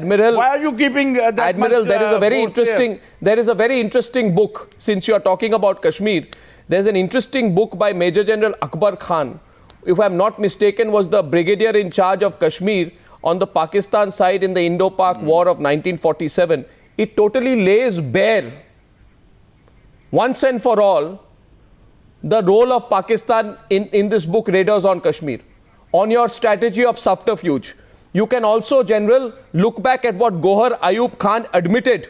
Admiral, why are you keeping that Admiral, much, there is a very force interesting. There is a very interesting book. Since you are talking about Kashmir, there's an interesting book by Major General Akbar Khan. If I'm not mistaken, was the brigadier in charge of Kashmir on the Pakistan side in the Indo-Pak War of 1947. It totally lays bare, once and for all, the role of Pakistan in this book, Raiders on Kashmir, on your strategy of subterfuge. You can also, General, look back at what Gohar Ayub Khan admitted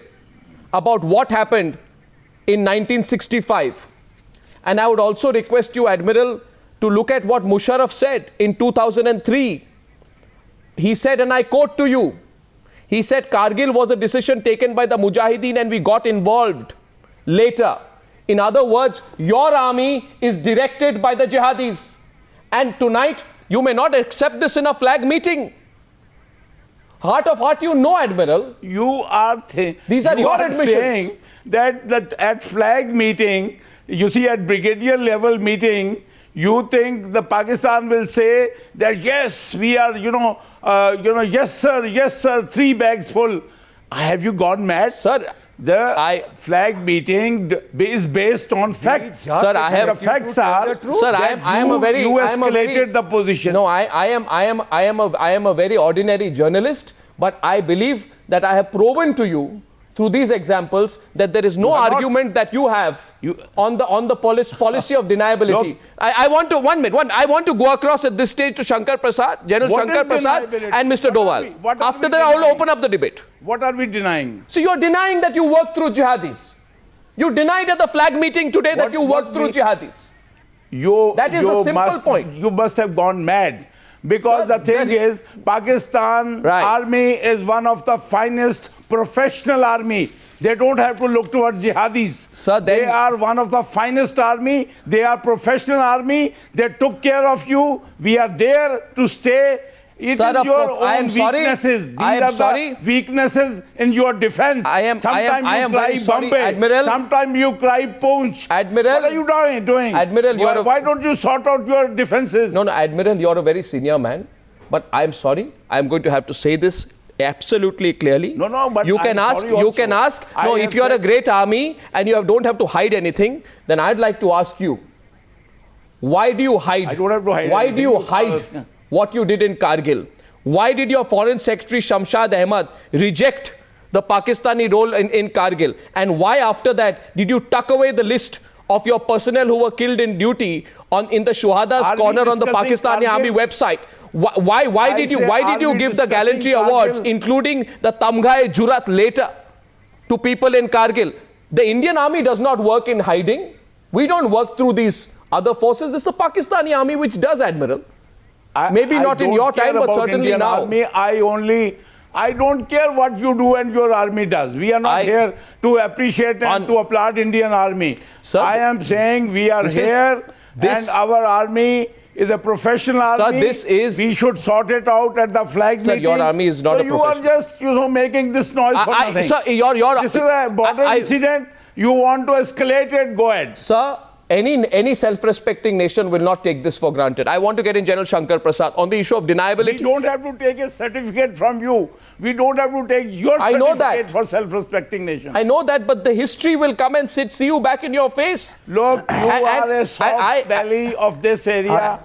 about what happened in 1965. And I would also request you, Admiral, to look at what Musharraf said in 2003. He said, and I quote to you, he said, Kargil was a decision taken by the Mujahideen and we got involved later. In other words, your army is directed by the jihadis. And tonight, you may not accept this in a flag meeting. Heart of heart, you know, Admiral. You are These are your admissions. saying that at flag meeting, you see, at brigadier level meeting, you think the Pakistan will say that yes, we are, yes sir, 3 bags full. Have you gone mad? Sir, the flag meeting is based on facts. Sir, I have. The facts are. Sir, I am a very. You escalated the position. No, I am a very ordinary journalist, but I believe that I have proven to you through these examples that there is no argument that you have on the policy of deniability. I want to I want to go across at this stage to Shankar Prasad, General Shankar Prasad, and Mr. Doval. After that, I will open up the debate. What are we denying? So you are denying that you worked through jihadis. You denied at the flag meeting today that you worked through jihadis. That is a simple point. You must have gone mad. Because the thing is, Pakistan army is one of the finest professional army. They don't have to look towards jihadis. Sir, they are one of the finest army. They are professional army. They took care of you. We are there to stay. It Sir, is your own weaknesses. These are the weaknesses in your defense. Sometimes you cry Bombay. Admiral, sometimes you cry Poonch. Admiral, what are you doing? Admiral, why don't you sort out your defenses? No, Admiral, you're a very senior man. But I'm sorry. I'm going to have to say this absolutely clearly. No, but you can ask. No, if you are a great army and you don't have to hide anything, then I'd like to ask you, why do you hide? I don't have to hide. Why do you hide what you did in Kargil? Why did your Foreign Secretary Shamshad Ahmad reject the Pakistani role in Kargil? And why after that did you tuck away the list of your personnel who were killed in duty in the Shuhada's corner on the Pakistani Army website? Why did you give the gallantry awards, including the Tamgha-e Jurat later, to people in Kargil? The Indian army does not work in hiding. We don't work through these other forces. It's the Pakistani army which does, Admiral. Maybe not in your time, but certainly Indian now. Army, I don't care what you do and your army does. We are not here to appreciate and to applaud Indian army. Sir, I am saying we are here and our army is a professional army. Sir, we should sort it out at the flag meeting. Sir, your army is not a professional. You are just making this noise for nothing. Sir, this is a border incident. You want to escalate it, go ahead. Sir, any self-respecting nation will not take this for granted. I want to get in General Shankar Prasad on the issue of deniability. We don't have to take a certificate from you. We don't have to take your certificate for self-respecting nation. I know that, but the history will come and see you back in your face. Look, you are a soft belly of this area.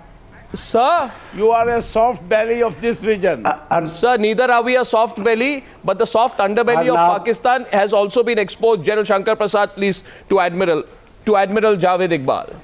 Sir, you are a soft belly of this region. Sir, neither are we a soft belly, but the soft underbelly of Pakistan has also been exposed. General Shankar Prasad, please, to Admiral Javed Iqbal.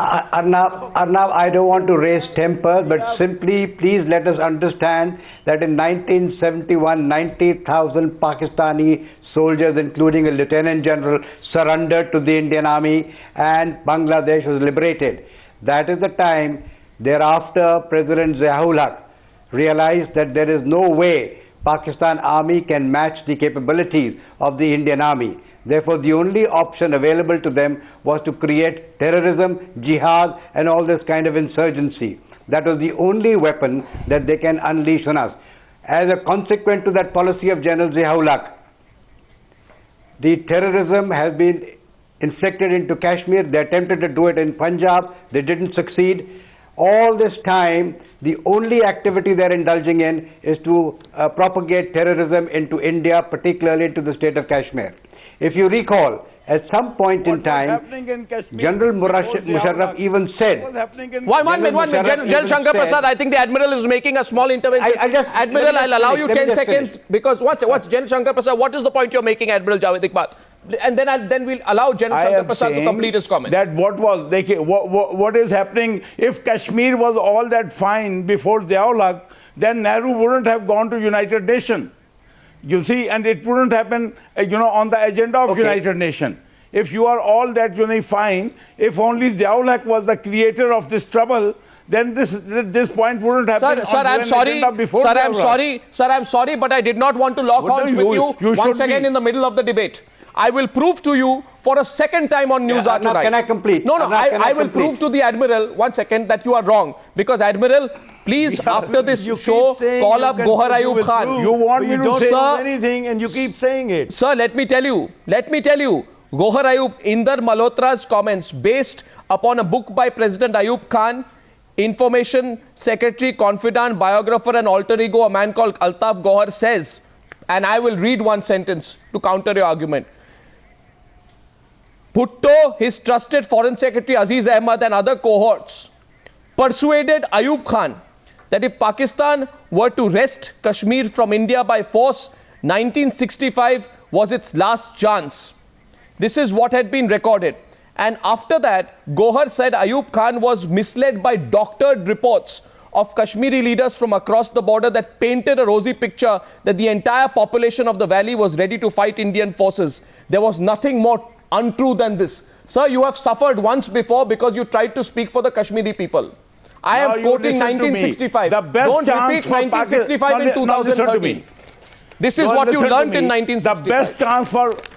Arnav, I don't want to raise temper, but simply please let us understand that in 1971, 90,000 Pakistani soldiers, including a lieutenant general, surrendered to the Indian army and Bangladesh was liberated. That is the time. Thereafter, President Ziaul Haq realized that there is no way Pakistan army can match the capabilities of the Indian army. Therefore, the only option available to them was to create terrorism, jihad, and all this kind of insurgency. That was the only weapon that they can unleash on us. As a consequence to that policy of General Ziaul Haq, the terrorism has been inflicted into Kashmir. They attempted to do it in Punjab. They didn't succeed. All this time, the only activity they're indulging in is to propagate terrorism into India, particularly into the state of Kashmir. If you recall, at some point in time, General Musharraf even said... One minute. General Shankar Prasad, I think the Admiral is making a small intervention. Admiral, I'll allow you 10 seconds because what's General Shankar Prasad, what is the point you're making, Admiral Javed Iqbal? And then we'll allow General Shankar Prasad to complete his comment. That what is happening, if Kashmir was all that fine before Ziaul Haq, then Nehru wouldn't have gone to United Nations. You see, and it wouldn't happen, on the agenda of United Nations. If you are all that fine, if only Ziaul Haq was the creator of this trouble, then this point wouldn't happen. Sir, I'm sorry. Sir, I'm sorry, but I did not want to lock horns with you once again in the middle of the debate. I will prove to you for a second time on Newshour tonight. Can I complete? No, I will prove to the Admiral, 1 second, that you are wrong. Because Admiral, please, after this show, call up Gohar Ayub Khan. You want me to say anything and you keep saying it. Sir, let me tell you. Gohar Ayub, Inder Malhotra's comments based upon a book by President Ayub Khan, Information Secretary, confidant, biographer and alter ego, a man called Altaf Gohar says, and I will read one sentence to counter your argument. Bhutto, his trusted Foreign Secretary Aziz Ahmad and other cohorts persuaded Ayub Khan that if Pakistan were to wrest Kashmir from India by force, 1965 was its last chance. This is what had been recorded. And after that, Gohar said Ayub Khan was misled by doctored reports of Kashmiri leaders from across the border that painted a rosy picture that the entire population of the valley was ready to fight Indian forces. There was nothing more untrue than this. Sir, you have suffered once before because you tried to speak for the Kashmiri people. I am quoting 1965. Don't repeat 1965 in 2013. This is what you learnt in 1965.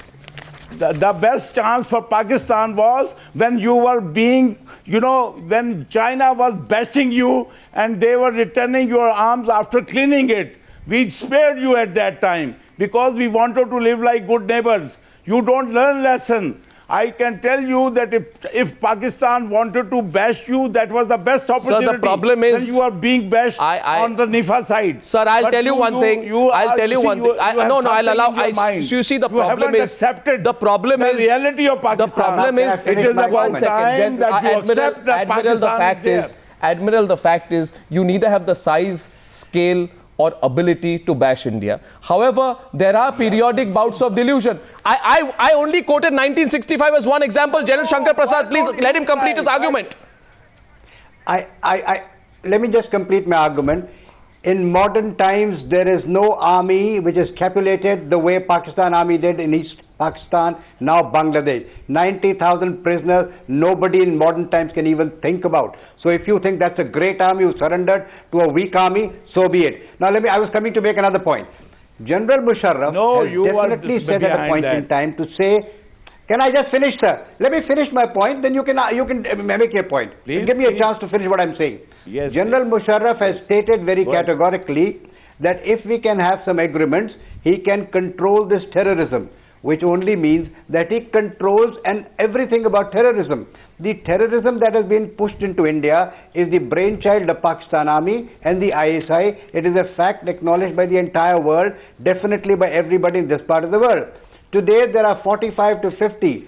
The best chance for Pakistan was when you were being, when China was bashing you and they were returning your arms after cleaning it. We spared you at that time because we wanted to live like good neighbors. You don't learn lesson. I can tell you that if Pakistan wanted to bash you, that was the best opportunity. Sir, the problem is... when you are being bashed on the NIFA side. Sir, I'll tell you one thing. I'll tell you one thing. I'll allow... You see, the problem is... The problem is... the reality of Pakistan. The problem is... It is about time that you accept that Pakistan is there. Admiral, the fact is, you neither have the size, scale, or ability to bash India. However, there are periodic bouts of delusion. I only quoted 1965 as one example. General Shankar Prasad, please let him complete his argument. Let me just complete my argument. In modern times, there is no army which is capulated the way Pakistan army did in East Pakistan, now Bangladesh. 90,000 prisoners, nobody in modern times can even think about. So if you think that's a great army who surrendered to a weak army, so be it. Now I was coming to make another point. General Musharraf has definitely said at a point in time to say, can I just finish, sir? Let me finish my point, then you can make your point. Please, give me a chance to finish what I'm saying. Yes, General Musharraf has stated very categorically that if we can have some agreements, he can control this terrorism, which only means that he controls everything about terrorism. The terrorism that has been pushed into India is the brainchild of Pakistan Army and the ISI. It is a fact acknowledged by the entire world, definitely by everybody in this part of the world. Today, there are 45 to 50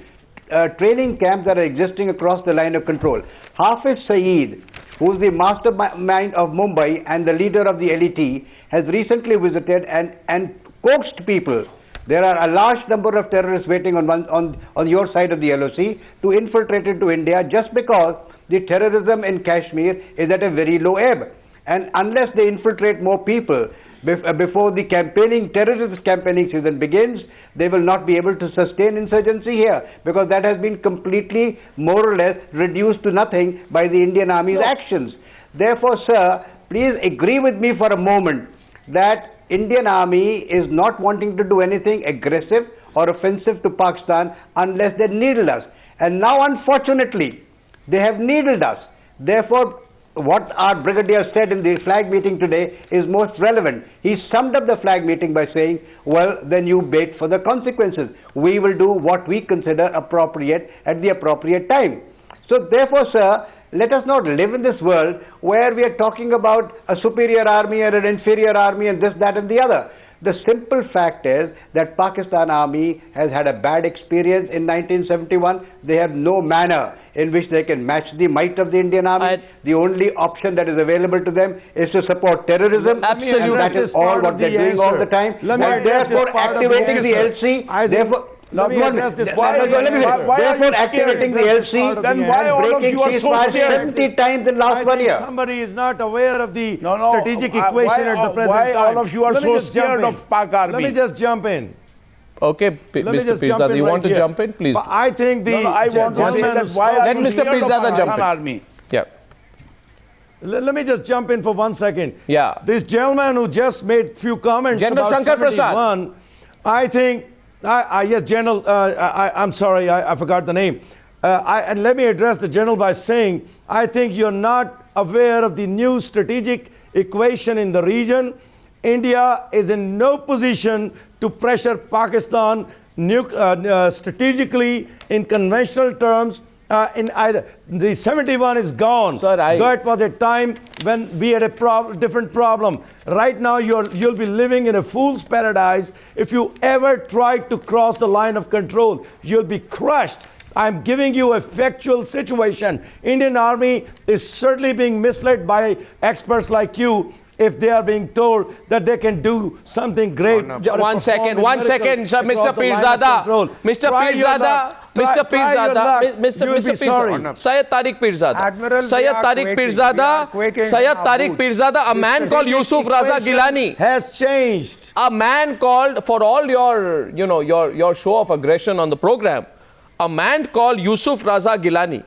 training camps that are existing across the line of control. Hafiz Saeed, who is the mastermind of Mumbai and the leader of the LET, has recently visited and coaxed people. There are a large number of terrorists waiting on your side of the LOC to infiltrate into India just because the terrorism in Kashmir is at a very low ebb. And unless they infiltrate more people before the terrorist campaigning season begins, they will not be able to sustain insurgency here because that has been completely, more or less, reduced to nothing by the Indian Army's actions. Therefore, sir, please agree with me for a moment that Indian Army is not wanting to do anything aggressive or offensive to Pakistan unless they needle us. And now, unfortunately, they have needled us. Therefore, what our brigadier said in the flag meeting today is most relevant. He summed up the flag meeting by saying, well, then you wait for the consequences. We will do what we consider appropriate at the appropriate time. So therefore, sir, let us not live in this world where we are talking about a superior army and an inferior army and this, that and the other. The simple fact is that Pakistan Army has had a bad experience in 1971. They have no manner in which they can match the might of the Indian Army. The only option that is available to them is to support terrorism. Absolutely. And that is all what they're doing all the time. Let me And address this therefore part of the activating the answer. LC, therefore... Let me address this. Therefore, activating the LC, Then why all of you are so scared? 70 times in last 1 year. Somebody is not aware of the strategic equation at the present why time. all of you are so scared of Pak Army? Let me just jump in. Okay, Mr. Pirzada, you want to jump in, please? But I think the I want to say that why Let Mr. Pirzada jump in. Army? Yeah. Let me just jump in for 1 second. Yeah. This gentleman who just made few comments General about Shankar Prasad. 71, I think, yes, General, I'm sorry, I forgot the name. And let me address the General by saying, I think you're not aware of the new strategic equation in the region. India is in no position to pressure Pakistan strategically in conventional terms. In either the 71 is gone. Sir, that was a time when we had a different problem. Right now, you'll be living in a fool's paradise. If you ever try to cross the line of control, you'll be crushed. I'm giving you a factual situation. Indian Army is certainly being misled by experts like you if they are being told that they can do something great. One second, sir, Mr. Pirzada. Mr. Pirzada, Mr. Pirzada, Mr. Pirzada. Syed Tariq Pirzada. Syed Tariq Pirzada, a man called Yusuf Raza Gilani has changed. A man called, for all your, your show of aggression on the program, a man called Yusuf Raza Gilani,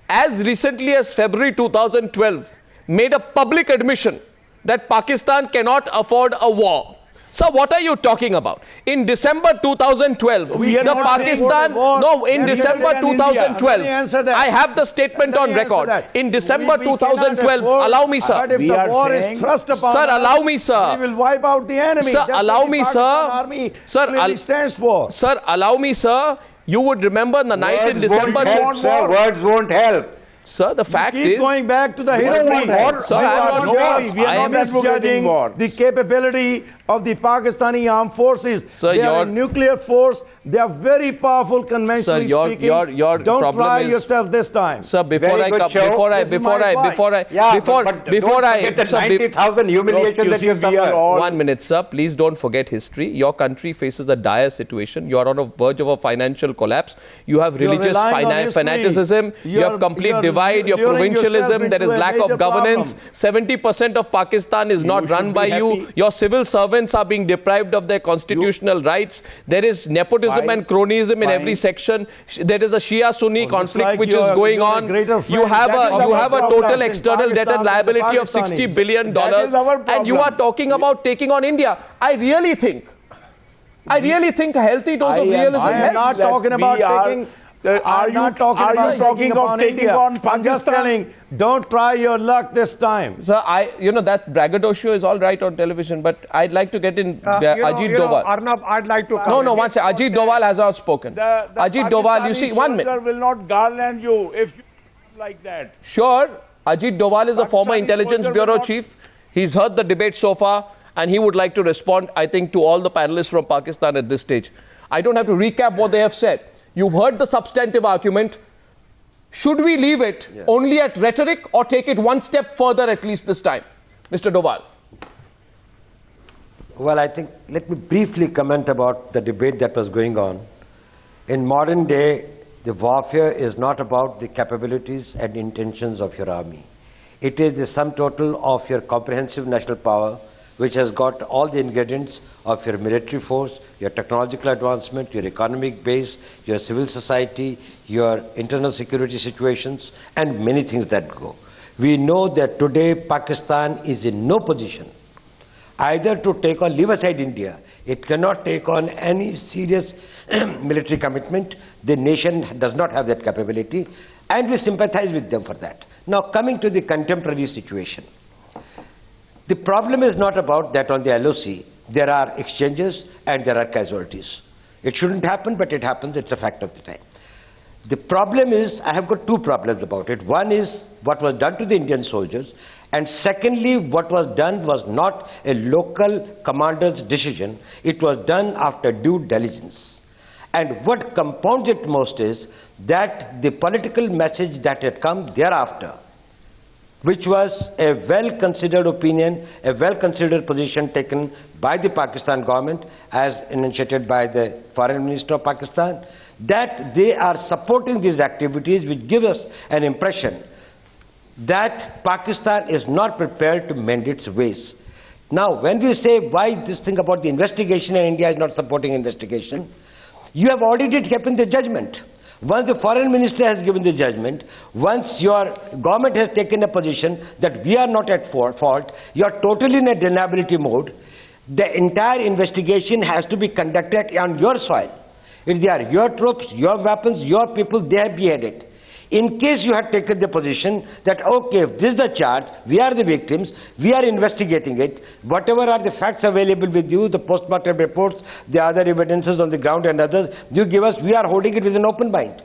as recently as February 2012, made a public admission that Pakistan cannot afford a war. So what are you talking about? In December 2012, the Pakistan, no, in December 2012, I have the statement on record. In December 2012, allow me, sir. But if the war is thrust upon Sir, us, allow me, sir. we will wipe out the enemy. Sir, That's allow what the me, Pakistan sir. Army Sir, clearly stands for. Sir, allow me, sir. You would remember the night in December. Words won't help. Sir, the fact Keep is... going back to the history. Sir, I am not... We are not misjudging the capability of the Pakistani armed forces. Sir, they are a nuclear force. They are very powerful conventionally speaking. Your Don't problem try is, yourself this time. Sir, before I come, before I, 90,000 humiliation that you suffered. 1 minute, sir. Please don't forget history. Your country faces a dire situation. You are on the verge of a financial collapse. You have religious fanaticism. You have complete divide. You have provincialism. There is lack of governance. 70% of Pakistan is not run by you. Your civil servants are being deprived of their constitutional rights. There is nepotism and cronyism in every section. There is a Shia-Sunni conflict which is going on. You have a total external debt and liability of $60 billion. And you are talking about taking on India. I really think a healthy dose of realism. I am not talking about taking... Are you talking of taking on Pakistan? I'm just telling, don't try your luck this time. Sir, that braggadocio is all right on television, but I'd like to get in Ajit Doval. Arnab, I'd like to No, one second. Ajit Doval has outspoken. Ajit Doval, you see, 1 minute. Will not garland you if you like that. Sure, Ajit Doval is a former Intelligence Bureau chief. He's heard the debate so far, and he would like to respond, I think, to all the panelists from Pakistan at this stage. I don't have to recap what they have said. You've heard the substantive argument. Should we leave it only at rhetoric or take it one step further at least this time? Mr. Doval. Well, I think, let me briefly comment about the debate that was going on. In modern day, the warfare is not about the capabilities and intentions of your army. It is the sum total of your comprehensive national power, which has got all the ingredients of your military force, your technological advancement, your economic base, your civil society, your internal security situations, and many things that go. We know that today Pakistan is in no position either to take on, leave aside India, it cannot take on any serious military commitment. The nation does not have that capability, and we sympathize with them for that. Now, coming to the contemporary situation. The problem is not about that on the LOC. There are exchanges and there are casualties. It shouldn't happen, but it happens. It's a fact of the time. The problem is, I have got two problems about it. One is what was done to the Indian soldiers, and secondly, what was done was not a local commander's decision. It was done after due diligence. And what compounds it most is that the political message that had come thereafter, which was a well-considered opinion, a well-considered position taken by the Pakistan government as initiated by the Foreign Minister of Pakistan, that they are supporting these activities, which give us an impression that Pakistan is not prepared to mend its ways. Now, when we say why this thing about the investigation and India is not supporting investigation, you have already taken the judgment. Once the foreign minister has given the judgment, once your government has taken a position that we are not at fault, you are totally in a deniability mode, the entire investigation has to be conducted on your soil. If they are your troops, your weapons, your people, they have beheaded. In case you had taken the position that, okay, if this is the charge, we are the victims, we are investigating it, whatever are the facts available with you, the postmortem reports, the other evidences on the ground and others, you give us, we are holding it with an open mind.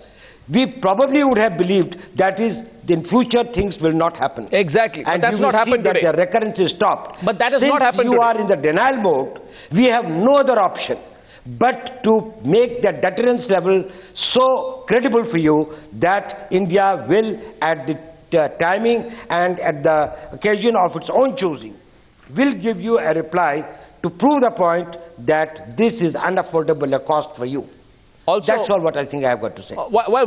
We probably would have believed that is, in future things will not happen. Exactly, and but that's not happened today. The recurrence is stopped. But that has not happened today. You today. are in the denial mode, we have no other option but to make the deterrence level so credible for you that India will, at the timing and at the occasion of its own choosing, will give you a reply to prove the point that this is unaffordable a cost for you. Also, that's all what I think I have got to say. Well,